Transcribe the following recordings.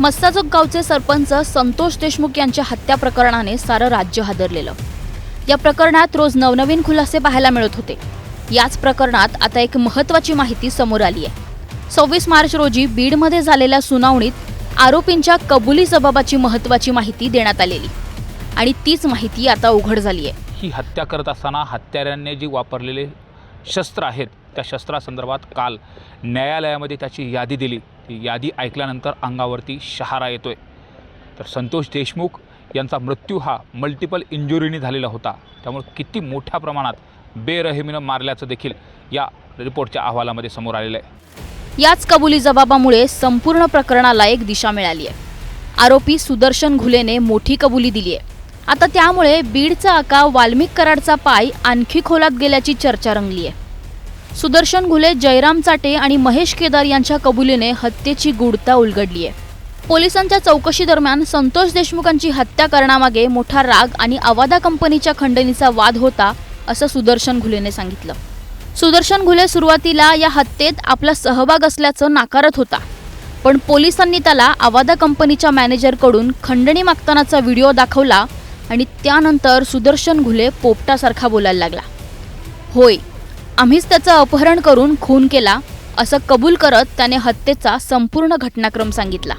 मस्साजोग गावचे सरपंच संतोष देशमुख यांच्या हत्या प्रकरणाने सारं राज्य हादरलेलं। या प्रकरणात रोज नवनवीन खुलासे पाहायला मिळत होते। याच प्रकरणात आता एक महत्त्वाची माहिती समोर आली आहे। 26 मार्च रोजी बीडमध्ये झालेल्या सुनावणीत आरोपींच्या कबुली जबाबाची महत्त्वाची माहिती देण्यात आलेली आणि तीच माहिती आता उघड झाली आहे। ही हत्या करत असताना हत्याऱ्यांनी जी वापरलेले शस्त्र आहेत त्या शस्त्रासंदर्भात काल न्यायालयामध्ये त्याची यादी दिली। ती यादी ऐकल्यानंतर अंगावरती शहारा येतोय। तर संतोष देशमुख यांचा मृत्यू हा मल्टिपल इंजुरीने झालेला होता, त्यामुळे किती मोठ्या प्रमाणात बेरहिमीने मारल्याचं देखील या रिपोर्टच्या अहवालामध्ये समोर आलेलं आहे। याच कबुली जबाबामुळे संपूर्ण प्रकरणाला एक दिशा मिळाली आहे। आरोपी सुदर्शन घुलेने मोठी कबुली दिली आहे। आता त्यामुळे बीडचा आका वाल्मिक कराडचा पाय आणखी खोलात गेल्याची चर्चा रंगली आहे। सुदर्शन घुले, जयराम चाटे आणि महेश केदार यांच्या कबुलीने हत्येची गूढता उलगडली आहे। पोलिसांच्या चौकशी दरम्यान संतोष देशमुखांची हत्या करण्यामागे मोठा राग आणि अवादा कंपनीच्या खंडणीचा वाद होता, असं सुदर्शन घुलेने सांगितलं। सुदर्शन घुले सुरुवातीला या हत्येत आपला सहभाग असल्याचं नाकारत होता, पण पोलिसांनी त्याला अवादा कंपनीच्या मॅनेजरकडून खंडणी मागतानाचा व्हिडिओ दाखवला आणि त्यानंतर सुदर्शन घुले पोपटासारखा बोलायला लागला। होय, आम्हीच त्याचं अपहरण करून खून केला, असं कबूल करत त्याने हत्येचा संपूर्ण घटनाक्रम सांगितला।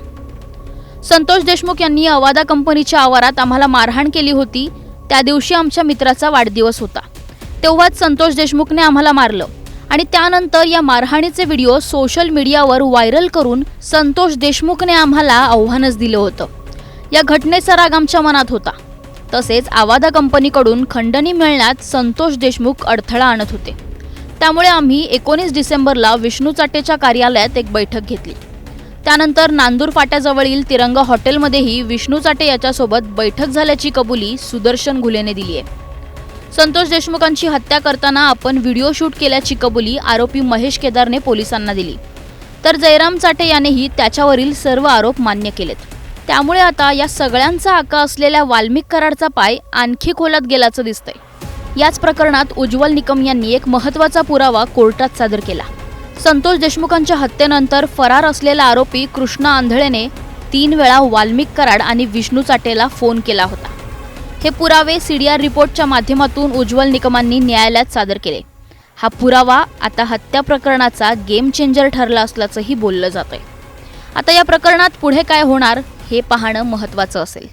संतोष देशमुख यांनी अवादा कंपनीच्या आवारात आम्हाला मारहाण केली होती। त्या दिवशी आमच्या मित्राचा वाढदिवस होता, तेव्हाच संतोष देशमुखने आम्हाला मारलं आणि त्यानंतर या मारहाणीचे व्हिडिओ सोशल मीडियावर व्हायरल करून संतोष देशमुखने आम्हाला आव्हानच दिलं होतं। या घटनेचा राग आमच्या मनात होता। तसेच अवादा कंपनीकडून खंडणी मिळण्यात संतोष देशमुख अडथळा आणत होते। त्यामुळे आम्ही 19 डिसेंबरला विष्णू चाटेच्या कार्यालयात एक बैठक घेतली। त्यानंतर नांदूर फाट्याजवळील तिरंगा हॉटेलमध्येही विष्णू चाटे याच्यासोबत बैठक झाल्याची कबुली सुदर्शन घुलेने दिली आहे। संतोष देशमुखांची हत्या करताना आपण व्हिडिओ शूट केल्याची कबुली आरोपी महेश केदारने पोलिसांना दिली, तर जयराम चाटे यानेही त्याच्यावरील सर्व आरोप मान्य केलेत। त्यामुळे आता या सगळ्यांचा आका असलेल्या वाल्मिक कराडचा पाय आणखी खोलात गेल्याचं दिसतंय। याच प्रकरणात उज्ज्वल निकम यांनी एक महत्त्वाचा पुरावा कोर्टात सादर केला। संतोष देशमुखांच्या हत्येनंतर फरार असलेला आरोपी कृष्णा आंधळेने 3 वेळा वाल्मिक कराड आणि विष्णू चाटेला फोन केला होता। हे पुरावे CDR रिपोर्टच्या माध्यमातून उज्ज्वल निकमांनी न्यायालयात सादर केले। हा पुरावा आता हत्या प्रकरणाचा गेम चेंजर ठरला असल्याचंही बोललं जातंय। आता या प्रकरणात पुढे काय होणार हे पाहणं महत्त्वाचं असेल।